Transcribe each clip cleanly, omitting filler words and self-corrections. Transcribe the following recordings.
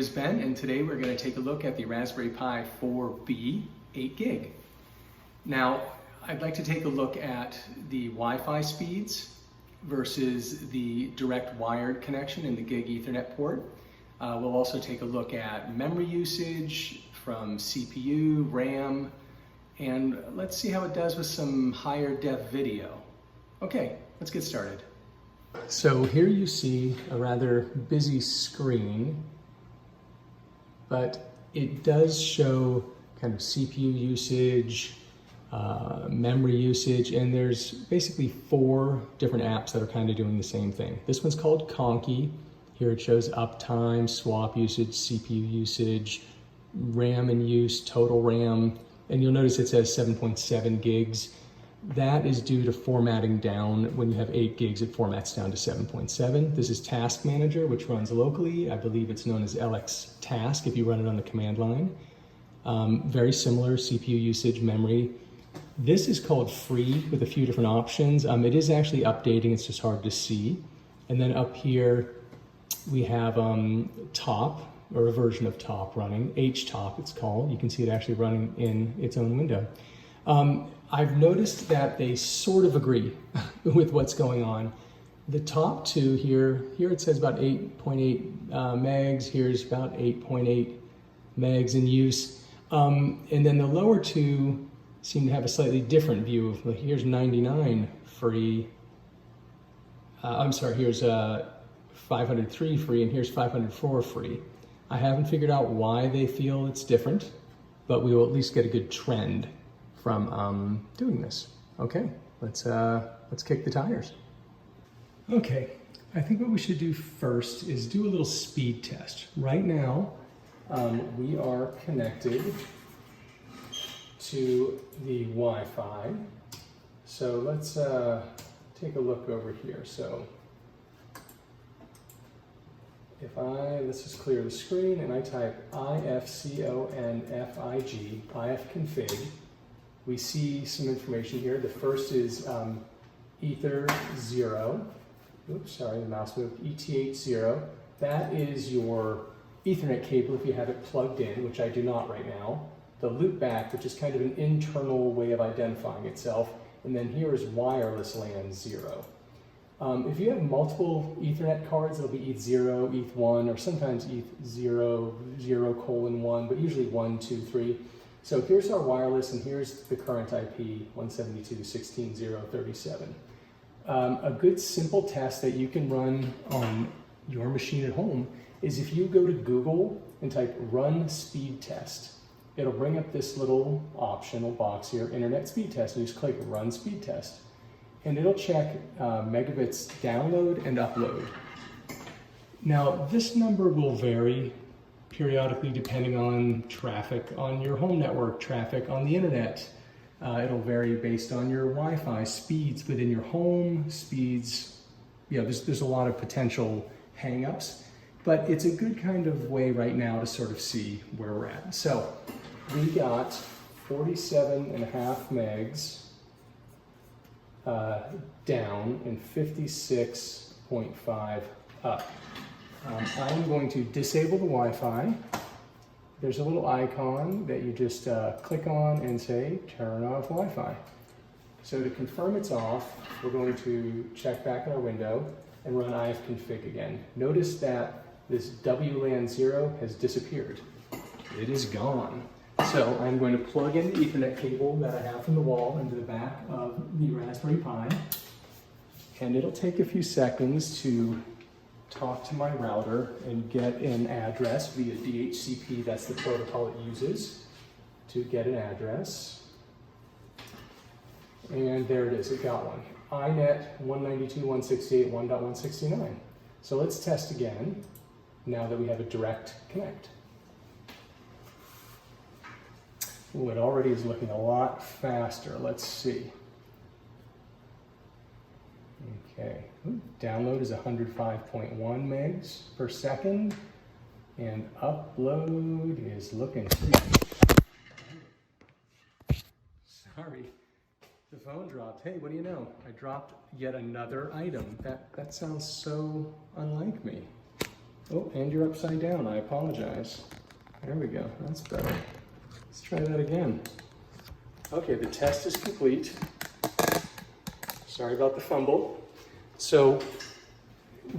is Ben, and today we're going to take a look at the Raspberry Pi 4B 8 gig. Now, I'd like to take a look at the Wi-Fi speeds versus the direct wired connection in the gig Ethernet port. We'll also take a look at memory usage from CPU, RAM, and let's see how it does with some higher def video. Okay, let's get started. So here you see a rather busy screen, but it does show kind of CPU usage, memory usage, and there's basically 4 different apps that are kind of doing the same thing. This one's called Conky. Here it shows uptime, swap usage, CPU usage, RAM in use, total RAM, and you'll notice it says 7.7 gigs. That is due to formatting down. When you have 8 gigs, it formats down to 7.7. This is Task Manager, which runs locally. I believe it's known as LX Task if you run it on the command line. Very similar CPU usage, memory. This is called Free with a few different options. It is actually updating, it's just hard to see. And then up here, we have Top, or a version of Top running, htop it's called. You can see it actually running in its own window. I've noticed that they sort of agree with what's going on. The top 2 here it says about 8.8 megs, here's about 8.8 megs in use. And then the lower 2 seem to have a slightly different view of, here's 99 free, here's 503 free, and here's 504 free. I haven't figured out why they feel it's different, but we will at least get a good trend from doing this. Okay, let's kick the tires. Okay, I think what we should do first is do a little speed test. Right now, we are connected to the Wi-Fi. So let's take a look over here. So if let's just clear the screen and I type ifconfig, ifconfig, we see some information here. The first is ether0. Oops, sorry, the mouse moved. ET80. That is your Ethernet cable if you have it plugged in, which I do not right now. The loopback, which is kind of an internal way of identifying itself. And then here is wireless LAN 0. If you have multiple Ethernet cards, it'll be ETH0, ETH1, or sometimes ETH0, 0:1, but usually 1, 2, 3. So here's our wireless, and here's the current IP, 172.16.0.37. A good simple test that you can run on your machine at home is if you go to Google and type run speed test, it'll bring up this little optional box here, internet speed test, and you just click run speed test. And it'll check megabits download and upload. Now, this number will vary periodically depending on traffic on your home network, traffic on the internet. It'll vary based on your Wi-Fi speeds within your home, speeds, there's a lot of potential hang-ups, but it's a good kind of way right now to sort of see where we're at. So we got 47.5 megs down and 56.5 up. I'm going to disable the Wi-Fi. There's a little icon that you just click on and say, turn off Wi-Fi. So to confirm it's off, we're going to check back in our window and run ifconfig again. Notice that this WLAN 0 has disappeared. It is gone. So I'm going to plug in the Ethernet cable that I have from the wall into the back of the Raspberry Pi, and it'll take a few seconds to talk to my router and get an address via DHCP. That's the protocol it uses to get an address. And there it is, it got one. iNet 192.168.1.169. So let's test again now that we have a direct connect. Ooh, it already is looking a lot faster. Let's see. Okay, download is 105.1 megs per second, and upload is looking pretty. Sorry, the phone dropped. Hey, what do you know? I dropped yet another item. That sounds so unlike me. Oh, and you're upside down, I apologize. There we go, that's better. Let's try that again. Okay, the test is complete. Sorry about the fumble. So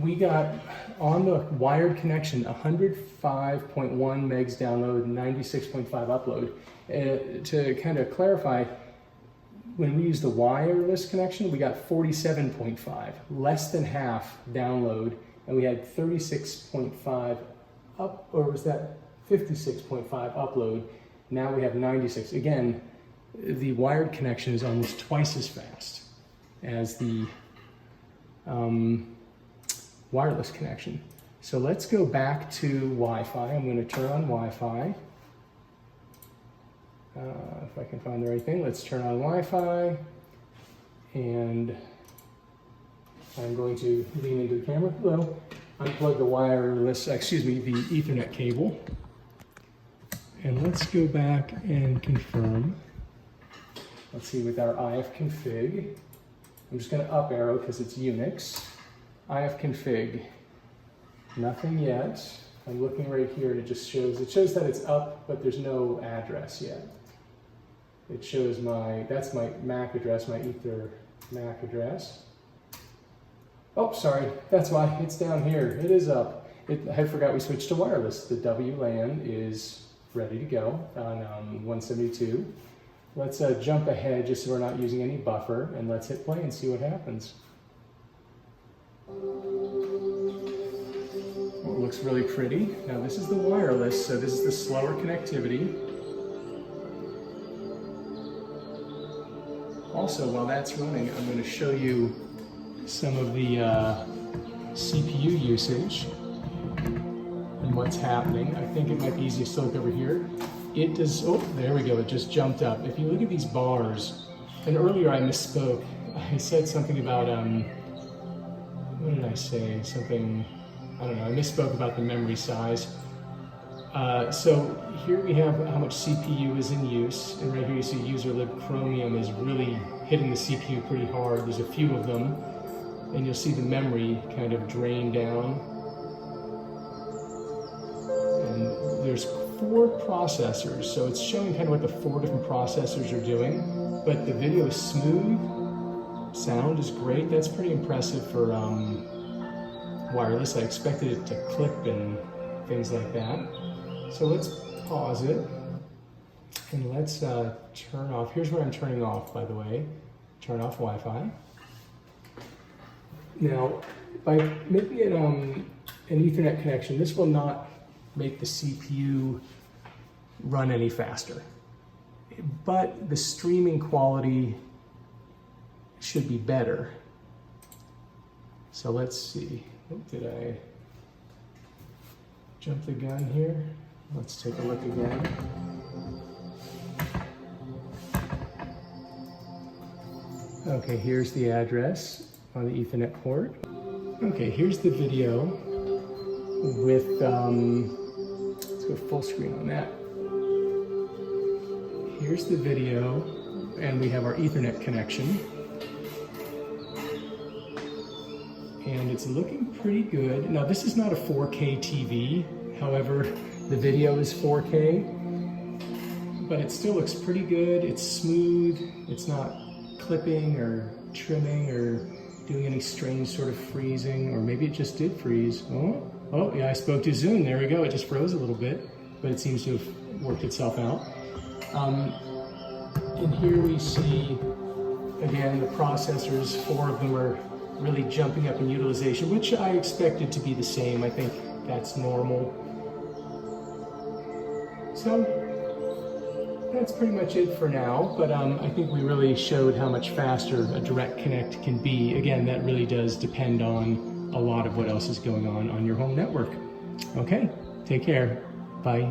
we got on the wired connection 105.1 megs download, 96.5 upload. To kind of clarify, when we use the wireless connection, we got 47.5, less than half download, and we had 36.5 up, or was that 56.5 upload? Now we have 96. Again, the wired connection is almost twice as fast as the wireless connection. So let's go back to Wi-Fi. I'm going to turn on Wi-Fi. If I can find the right thing, let's turn on Wi-Fi, and I'm going to lean into the camera. Hello. Unplug the wireless, the Ethernet cable. And let's go back and confirm. Let's see with our ifconfig. I'm just going to up arrow because it's Unix. ifconfig. Nothing yet. I'm looking right here and it shows that it's up, but there's no address yet. It shows that's my MAC address, my Ether MAC address. Oh, sorry, that's why it's down here. It is up. I forgot we switched to wireless. The WLAN is ready to go on 172. Let's jump ahead just so we're not using any buffer, and let's hit play and see what happens. Well, it looks really pretty. Now this is the wireless, so this is the slower connectivity. Also, while that's running, I'm going to show you some of the CPU usage and what's happening. I think it might be easiest to look over here. It does, oh, there we go, it just jumped up. If you look at these bars, and earlier I misspoke. I said something about, what did I say? Something, I don't know, I misspoke about the memory size. So here we have how much CPU is in use, and right here you see user-lib Chromium is really hitting the CPU pretty hard. There's a few of them, and you'll see the memory kind of drain down. And there's 4 processors, so it's showing kind of what the 4 different processors are doing, but the video is smooth, sound is great. That's pretty impressive for wireless. I expected it to clip and things like that. So let's pause it, and let's turn off. Here's where I'm turning off, by the way. Turn off Wi-Fi. Now, by making it an Ethernet connection, this will not make the CPU run any faster. But the streaming quality should be better. So let's see. Did I jump the gun here? Let's take a look again. Okay, here's the address on the Ethernet port. Okay, here's the video with, let's go full screen on that. Here's the video, and we have our Ethernet connection. And it's looking pretty good. Now, this is not a 4K TV, however, the video is 4K, but it still looks pretty good. It's smooth, it's not clipping or trimming or doing any strange sort of freezing, or maybe it just did freeze. Oh, yeah, I spoke too soon. There we go, it just froze a little bit, but it seems to have worked itself out. And here we see, again, the processors, 4 of them are really jumping up in utilization, which I expected to be the same. I think that's normal. So that's pretty much it for now, but I think we really showed how much faster a direct connect can be. Again, that really does depend on a lot of what else is going on your home network. Okay, take care. Bye.